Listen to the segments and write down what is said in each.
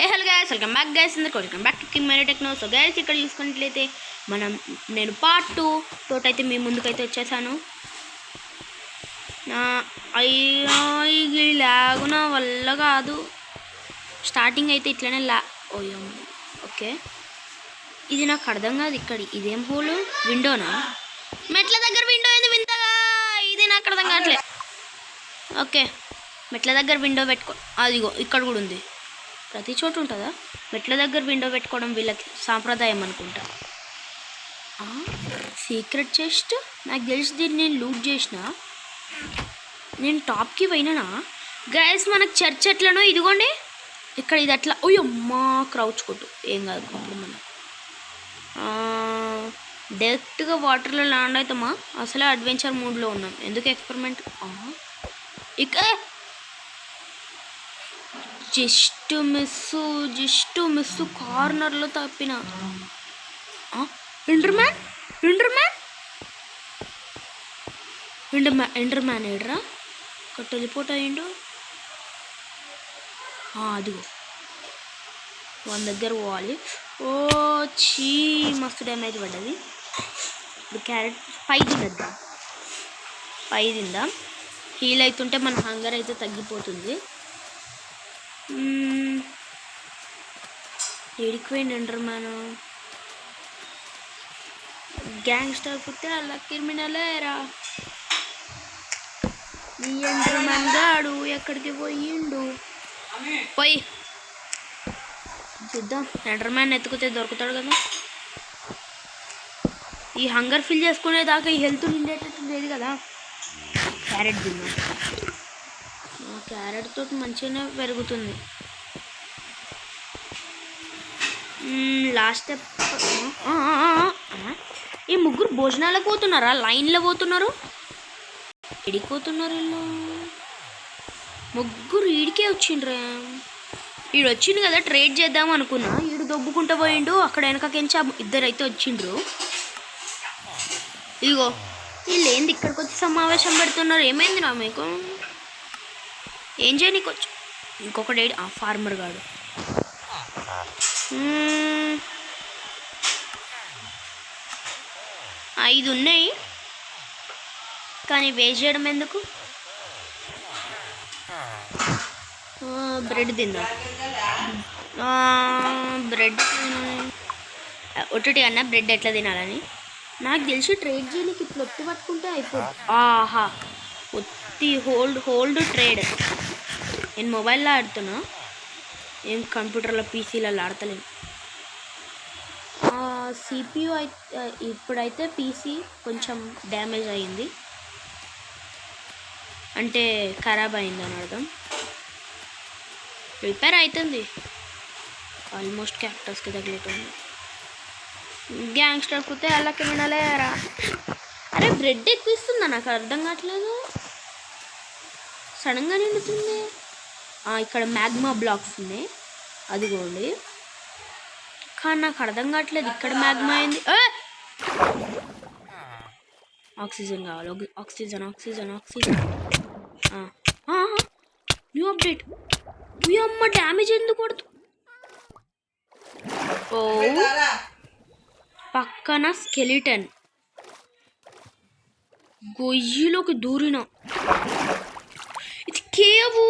Hello guys, welcome back guys. Welcome back to Kim techno. So guys, ఇక్కడ చూసుకున్నట్లయితే నేను part 2 తోటైతే మీ ముందుకైతే వచ్చేసాను. అయ్యో లాగున వల్ల కాదు. స్టార్టింగ్ అయితే ఇట్లనే ఓకే, ఇది నాకు అర్థం కాదు. ఇక్కడ ఇదేం హోలు? విండోనా? మెట్ల దగ్గర విండో ఏంది వింతగా? ఇది నాకు అర్థం కావట్లేదు. ఓకే, మెట్ల దగ్గర విండో పెట్టుకో. అదిగో ఇక్కడ కూడా ఉంది. ప్రతి చోటు ఉంటుందా? మెట్ల దగ్గర విండో పెట్టుకోవడం వీళ్ళకి సాంప్రదాయం అనుకుంటా. సీక్రెట్ చెస్ట్ నాకు తెలిసి దీన్ని నేను లూట్ చేసిన. నేను టాప్కి పోయినా గైస్. మనకు చర్చ్ ఎట్లనో ఇదిగోండి ఇక్కడ ఇది అట్లా. అమ్మా క్రౌచ్ కొట్టు ఏం కాదు. అప్పుడు మనం డైరెక్ట్గా వాటర్లో ల్యాండ్ అవుతామా? అసలే అడ్వెంచర్ మూడ్లో ఉన్నాం. ఎందుకు ఎక్స్పెరిమెంట్? ఇక జస్ట్ మిస్ కార్నర్లో తప్పిన. ఎండర్ మ్యాన్ ఏడ్రా ఇక్కడ టెలిపోర్ట్ అయ్యిండు. అదిగో వన్ దగ్గర పోవాలి. చీ మస్తు డ్యామేజ్ పడ్డది. ఇప్పుడు క్యారెట్ పై తిందాం. హీల్ అవుతుంటే మన హంగర్ అయితే తగ్గిపోతుంది. ఏడికిపోయింది ఎండర్ మ్యాన్? గ్యాంగ్స్టర్ పుట్టే అలా క్రిమినలే రా. ఈ ఎండర్ మ్యాన్ గాడు ఎక్కడికి పోయిండు? పోయి చూద్దాం. ఎండర్ మ్యాన్ ఎత్తుకుతే దొరుకుతాడు కదా. ఈ హంగర్ ఫిల్ చేసుకునేదాకా ఈ హెల్త్ నిండేటట్టు లేదు కదా. క్యారెట్ తిన్నా. క్యారెట్ తోటి మంచిగానే పెరుగుతుంది. Last step. ఈ ముగ్గురు భోజనాలకు పోతున్నారా? లైన్లో పోతున్నారు. ఎడిపోతున్నారు వీళ్ళు ముగ్గురు? ఈడికే వచ్చిండ్రా. ఈడు వచ్చిండు కదా, ట్రేడ్ చేద్దాం అనుకున్నా. ఈడు దొబ్బుకుంటూ పోయిండు. అక్కడ వెనకకించి ఇద్దరు అయితే వచ్చిండ్రు. ఇగో వీళ్ళు ఏంది ఇక్కడికి వచ్చి సమావేశం పెడుతున్నారు? ఏమైంది నా మీకు? ఏం చేయనీకి వచ్చు? ఇంకొకటి ఫార్మర్ గాడు. 5 ఉన్నాయి కానీ వేస్ట్ చేయడం ఎందుకు? బ్రెడ్ తిందాం. బ్రెడ్ ఒట్టి అన్న బ్రెడ్ ఎట్లా తినాలని నాకు తెలిసి ట్రేడ్ చేయడానికి ఇట్లా ఒత్తి పట్టుకుంటే అయిపోతుంది. ఒత్తి హోల్డ్ ట్రేడ్. నేను మొబైల్లో ఆడుతున్నా, ఏం కంప్యూటర్లో పీసీలలో ఆడతలేను. సిపియు అయితే ఇప్పుడైతే పీసీ కొంచెం డ్యామేజ్ అయింది, అంటే ఖరాబ్ అయిందని అర్థం. రిపేర్ అవుతుంది. ఆల్మోస్ట్ క్యాక్టస్కి తగిలేటుంది. గ్యాంగ్స్టర్ కుతే అల్లకి వినలేరా. అరే బ్రెడ్ ఎక్కువ ఇస్తుందా? నాకు అర్థం కావట్లేదు. సడన్గా నిండుతుంది. ఇక్కడ మ్యాగ్మా బ్లాక్స్ ఉన్నాయి, అదిగోండి. కానీ నాకు అర్థం కావట్లేదు ఇక్కడ మ్యాగ్మా అయింది. ఆక్సిజన్ కావాలి. ఆక్సిజన్. New update. అమ్మ డ్యామేజ్ ఎందుకు కొడుతు? పక్కన స్కెలిటన్. గొయ్యిలోకి దూరిన. ఇది కేవు.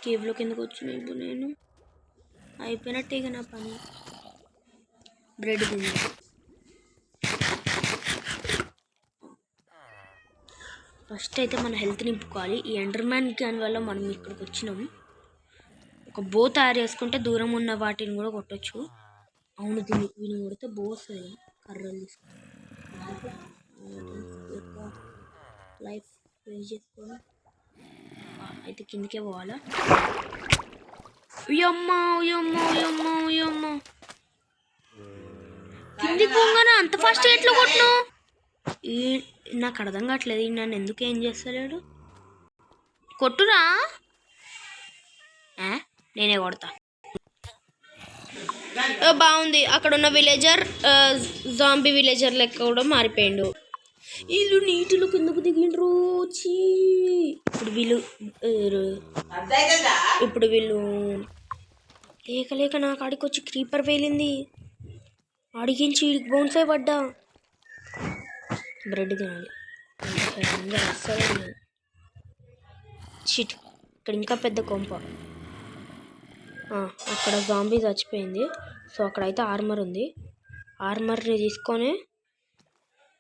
కేవ్లోకి ఎందుకు వచ్చిన ఇప్పుడు? నేను అయిపోయినట్టేగా నా పని. బ్రెడ్ తింది. ఫస్ట్ అయితే మన హెల్త్ నింపుకోవాలి. ఈ ఎండర్మ్యాన్ గన్ వల్ల మనం ఇక్కడికి వచ్చినాం. ఒక బో తయారు చేసుకుంటే దూరం ఉన్న వాటిని కూడా కొట్టచ్చు. అవును, దీన్ని కొడితే బో వస్తుంది. కర్రలు తీసుకొని లైఫ్ వేస్ట్ చేసుకొని అయితే కిందకే పోవాలా. కిందికి పోగానే అంత ఫాస్ట్గా ఎట్లా కొట్టినావు? నాకు అర్థం కావట్లేదు. నన్ను ఎందుకు ఏం చేస్తలేడు? కొట్టురా. నేనే కొడతా. బాగుంది. అక్కడ ఉన్న విలేజర్ జాంబీ విలేజర్ లెక్క కూడా మారిపోయిండు. వీళ్ళు నీటిలో కిందకు దిగిండ్రు. చీ ఇప్పుడు వీళ్ళు లేక లేక నా కాడికి వచ్చి క్రీపర్ వేలింది. అడిగించి బౌన్స్ అయి పడ్డా. బ్రెడ్ తినాలి. అస్సలు షిట్. ఇక్కడ ఇంకా పెద్ద కొంప. అక్కడ జాంబీ చచ్చిపోయింది. సో అక్కడైతే ఆర్మర్ ఉంది. ఆర్మర్ని తీసుకొని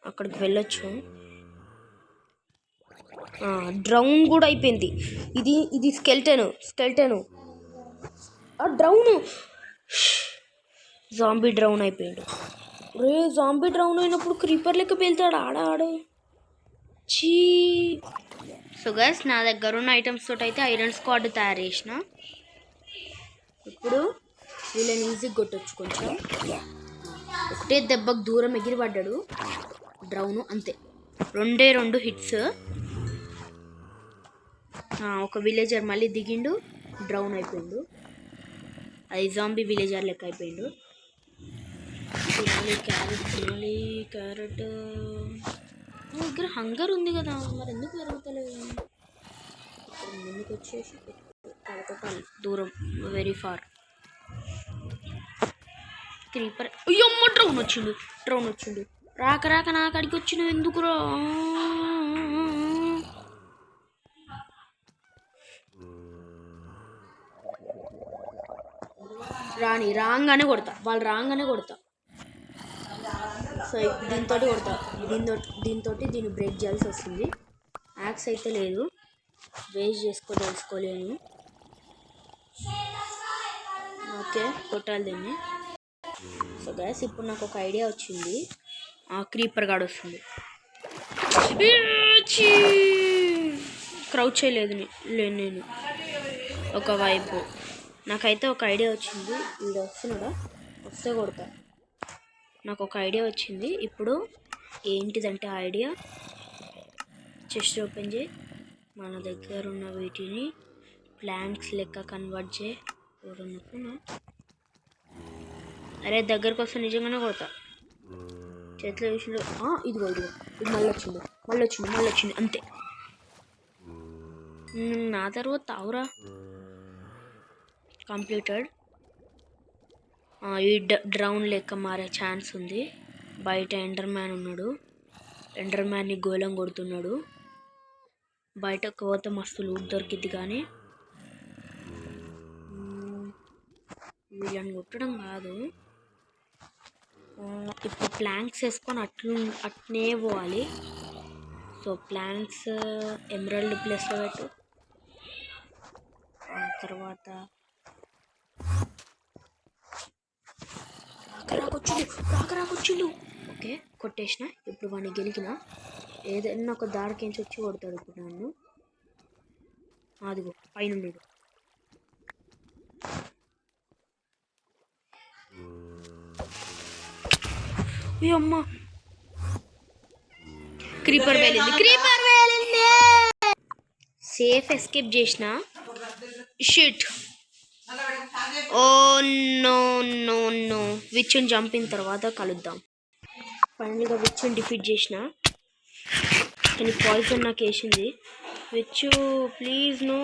అక్కడికి వెళ్ళొచ్చు. డ్రౌన్ కూడా అయిపోయింది. ఇది స్కెల్టను డ్రౌన్. జాంబీ డ్రౌన్ అయిపోయాడు. జాంబీ డ్రౌన్ అయినప్పుడు క్రీపర్ లెక్క పేలుతాడు ఆడు. చీ. సో గైస్, నా దగ్గర ఉన్న ఐటమ్స్ తోటి అయితే ఐరన్ స్క్వాడ్ తయారు చేసిన. ఇప్పుడు వీళ్ళని ఈజీగా కొట్టొచ్చు. కొంచెం ఒకటే దెబ్బకు దూరం ఎగిరి పడ్డాడు డ్రౌను. అంతే, 2 హిట్స్. ఒక విలేజర్ మళ్ళీ దిగిండు, డ్రౌన్ అయిపోయిండు. అది జాంబీ విలేజర్ లెక్క అయిపోయిండు. క్యారెట్ నా దగ్గర హంగర్ ఉంది కదా, మరి ఎందుకు పెరుగుతలేదు? ముందుకు వచ్చేసి దూరం, వెరీ ఫార్. క్రీపర్. అయ్యమ్మ, డ్రౌన్ వచ్చిండు. రాక నా కాడికి వచ్చినావు ఎందుకురా? రాగానే కొడతా. వాళ్ళు రాగానే కొడతా. సో దీంతో కొడతా. దీంతో దీన్ని బ్రేక్ చేయాల్సి వస్తుంది. యాక్స్ అయితే లేదు, వేస్ట్ తెలుసుకోలేను. ఓకే, కొట్టాలి దీన్ని. సో గైస్, ఇప్పుడు నాకు ఒక ఐడియా వచ్చింది. క్రీపర్ గాడు వస్తుంది. క్రౌచ్ చేయలేదు నేను ఒకవైపు. నాకైతే ఒక ఐడియా వచ్చింది. వీడు వస్తున్నాడా? వస్తే కొడతా. నాకు ఒక ఐడియా వచ్చింది. ఇప్పుడు ఏంటిదంటే ఆ ఐడియా, చెస్ట్ ఓపెన్ చేయి. మన దగ్గర ఉన్న వీటిని ప్లాంక్స్ లెక్క కన్వర్ట్ చేయి. ఎవరన్నప్పుడు అరే దగ్గరకు వస్తే నిజంగానే కొడతా. చేతిలో చూసిండు. ఇదిగో ఇది మళ్ళీ వచ్చింది. అంతే. నా తర్వాత తావురా. కంప్లీటెడ్. ఈ డ్రౌన్ లెక్క మారే ఛాన్స్ ఉంది. బయట ఎండర్ మ్యాన్ ఉన్నాడు. ఎండర్ మ్యాన్ని గోళం కొడుతున్నాడు. బయటకు పోతే మస్తు లూట్ దొరికిద్ది. కానీ వీళ్ళని కొట్టడం కాదు. ఇప్పుడు ప్లాంక్స్ వేసుకొని అట్నే పోవాలి. సో ప్లాంక్స్ ఎమరల్డ్ ప్లేస్లో పెట్టు. ఆ తర్వాత రాకరాకొచ్చిండు. ఓకే, కొట్టేసిన. ఇప్పుడు వాడిని గెలికిన. ఏదైనా ఒక దారికించి వచ్చి కొడతాడు ఇప్పుడు నన్ను. అదిగో పైన. అమ్మ, క్రీపర్ వేలింది. సేఫ్ ఎస్కేప్ చేసిన. షిట్. Oh no. విచ్చుని చంపిన తర్వాత కలుద్దాం. ఫైనల్గా విచ్చుని డిఫీట్ చేసిన. కానీ పాయిజన్ నాకు వేసింది. విచ్చు ప్లీజ్, నో.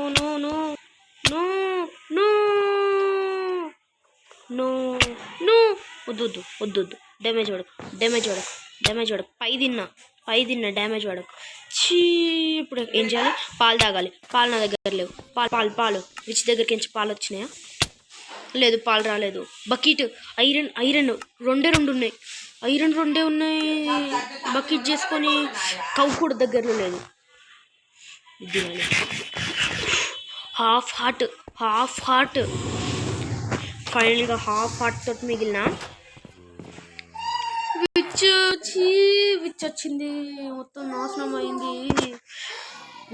వద్దు. డ్యామేజ్ పడకు. పై తిన్నా డ్యామేజ్ పడకు. ఇప్పుడు ఏం చేయాలి? పాలు తాగాలి. పాలు నా దగ్గర లేవు. పాలు విచ్ దగ్గరికి పాలు వచ్చినాయా? లేదు, పాలు రాలేదు. బకెట్ ఐరన్ 2 ఉన్నాయి. ఐరన్ 2 ఉన్నాయి. బకెట్ చేసుకొని కౌ కూడా దగ్గరలో లేదు. Half heart. ఫైనల్గా హాఫ్ హార్ట్ తోటి మిగిలిన. విచ్ వచ్చింది. మొత్తం నాశనం అయింది.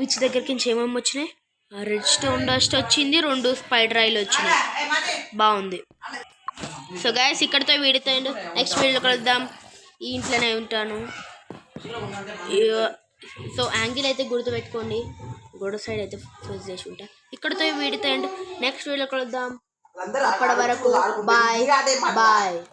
విచ్ దగ్గరికి ఏమేమి వచ్చినాయి? రెడ్ స్టోన్ డస్ట్ వచ్చింది. 2 స్పైడర్ ఆయిల్ వచ్చినాయి. బాగుంది. సో గైస్, ఇక్కడితో వీడితో నెక్స్ట్ వీడియోలో కలుద్దాం. ఈ ఇంట్లోనే ఉంటాను. సో యాంగిల్ అయితే గుర్తుపెట్టుకోండి. గోడ సైడ్ అయితే ఫేస్ చేసి ఉంటా. ఇక్కడితో వీడితో నెక్స్ట్ వీడియోలో కలుద్దాం. అప్పటి వరకు బాయ్.